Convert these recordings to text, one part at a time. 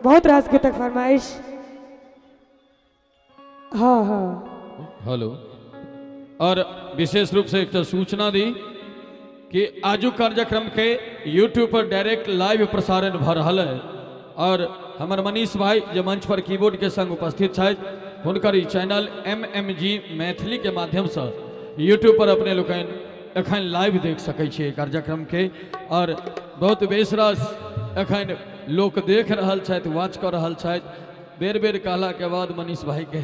बहुत रास गीतक फरमाइश। हाँ हाँ हेलो। और विशेष रूप से एक तो सूचना दी कि आजू कार्यक्रम के यूट्यूब पर डायरेक्ट लाइव प्रसारण भ रहा है और हमार मनीष भाई जो मंच पर कीबोर्ड के संग उपस्थित है हुनकर ई चैनल MMG मैथिली के माध्यम से यूट्यूब पर अपने लोग एखन लाइव देख सकै छियै कार्यक्रम के। और बहुत बेसरस एखन लोग देख रहल छथि, वॉच कर रहल छथि। बेर बेर कहला के बाद मनीष भाई के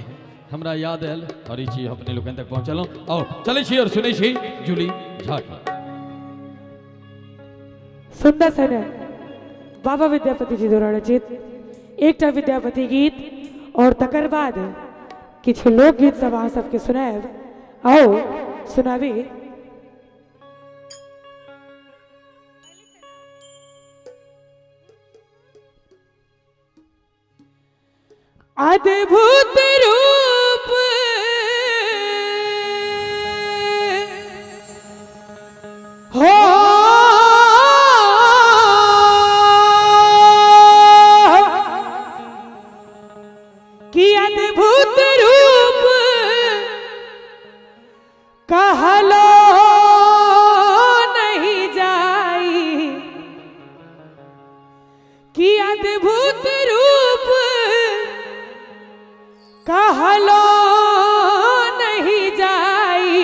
हमरा याद आयल और ई चीज अपने लोग तक पहुँचल और चले छी और सुनै छी जूली झा के। सुंदर सन बाबा विद्यापति जी द्वारा रचित एक विद्यापति गीत और तकर बाद किछ लोकगीत सब अहाँ सबके सुनाएब। आओ सुनाबी। अद्भुत रूप हो कि अद्भुत रूप कहलो नहीं जाई, कि अद्भुत रूप कहलो नहीं जाई।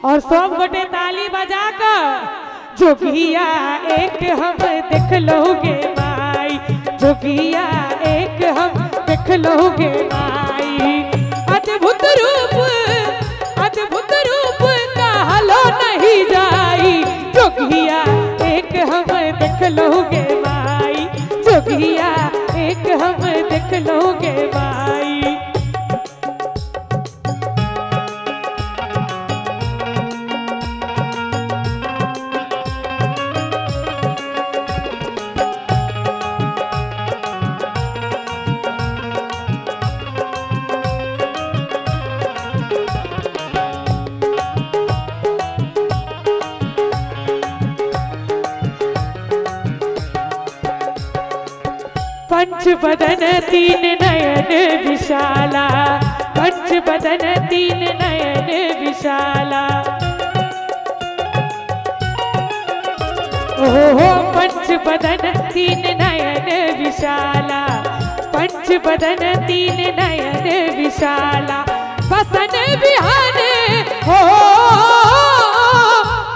और सब गोटे ताली बजा कर जोगिया एक हम देख लोगे माई, जोगिया एक हम देख लोगे माई। अद्भुत रूप कहलो नहीं जाई, जोगिया एक हम देख लोगे माई, जोगिया एक हम देख लोगे माई। पंच बदन तीन नयन विशाला, पंच बदन तीन नयन विशाला। ओहो पंच बदन तीन नयन विशाला, पंच बदन तीन नयन विशाला। बसन बिहाने हो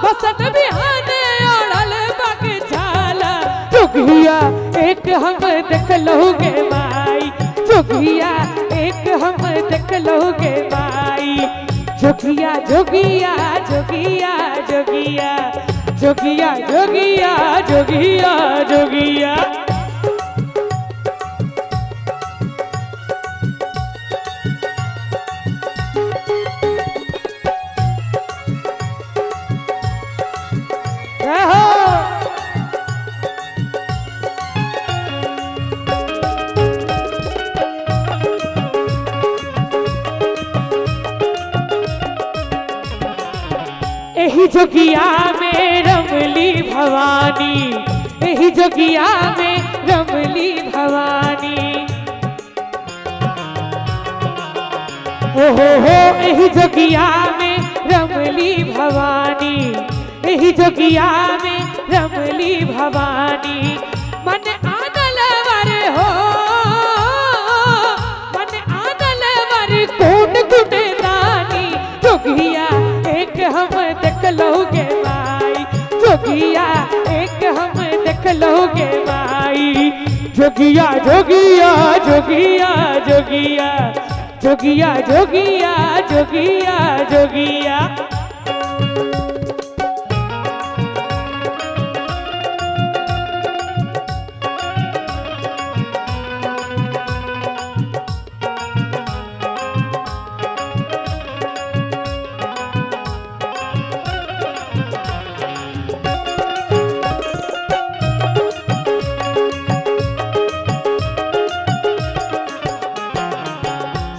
बसन बिहाने अड़ल बगझाला, जोगिया एक हम देख लोगे माई, जोगिया एक हम देख लोगे माई। जोगिया जोगिया जोगिया जोगिया जोगिया जोगिया जोगिया जोगिया। एही जोगिया में रमली भवानी, एही जोगिया में रमली भवानी। ओहो हो एही जोगिया में रमली भवानी, एही जोगिया में रमली भवानी। मन आनल वर हो मन आनल वर कौन गुणदानी, जोगिया एक हम देख लोगे माई, जोगिया एक हम देख लोगे माई। जोगिया जोगिया जोगिया जोगिया जोगिया जोगिया जोगिया जोगिया।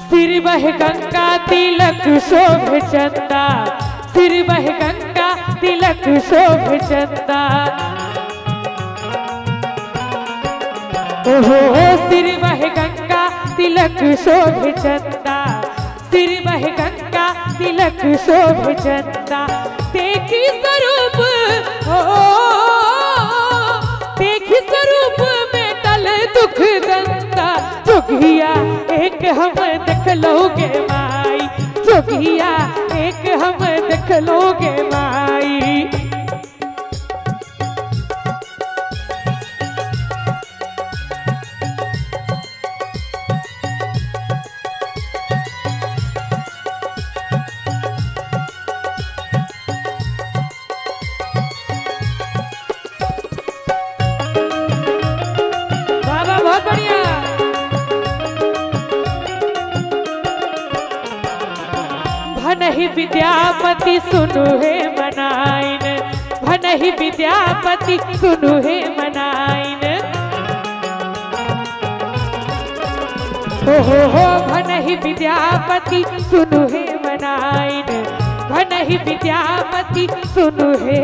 सिर बह गंगा तिलक शोभ चंदा, सिर बह गंगा तिलक शोभ चंदा। सिर वह गंगा तिलक शोभे चंदा, सिर वह गंगा तिलक शोभे चंदा, देखी स्वरूप हो देखी स्वरूप में टल दुख दंदा। जोगिया एक हम देख लोगे माई, जोगिया एक हम देख लोगे माई। बहुत बढ़िया। भनहि विद्यापति सुनु हे मनाइन, भनहि विद्यापति सुनु हे मनाइन। हो भनहि विद्यापति सुनु हे मनाइन, भनहि विद्यापति सुनु हे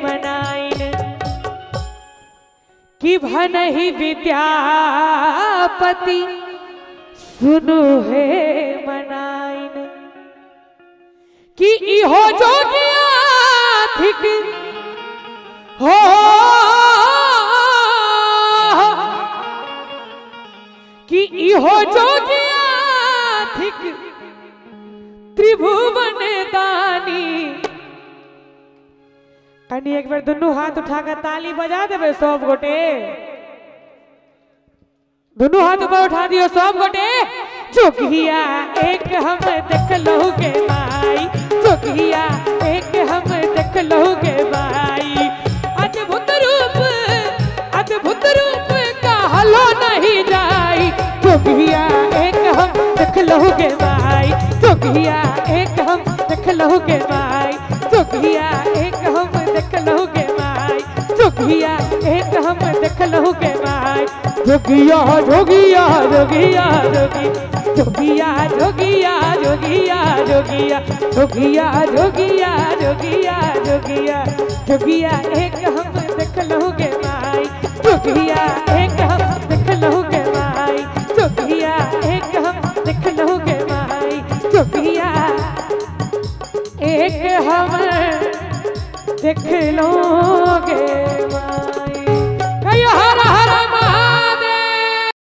मनाइन। कि भनहि विद्यापति सुनु हे मनाइन, कि इहो जोगिया थिक हो कि इहो जोगिया थिक त्रिभुवन दानी। कनी एक बार दोनों हाथ उठाकर ताली बजा देवे सब गोटे, दोनों हाथ ऊपर उठा दियो सब गोटे। जोगिया एक हम देख लोगे माई, जोगिया एक हम देख लोगे माई। अद्भुत रूप का हलो नहीं जाई, जोगिया एक हम देख लोगे माई, जोगिया एक हम देख लोगे माई, जोगिया एक हम देख लोगे माई, जोगिया एक हम देख लोगे माई। जोगिया जोगिया जोगिया जोगी, जोगिया जोगिया जोगिया जोगिया, जोगिया जोगिया जोगिया जोगिया, जोगिया एक हम देख लोगे माई, जोगिया एक हम देख लोगे माई, जोगिया एक हम देख लोगे माई, जोगिया एक हम देख लोगे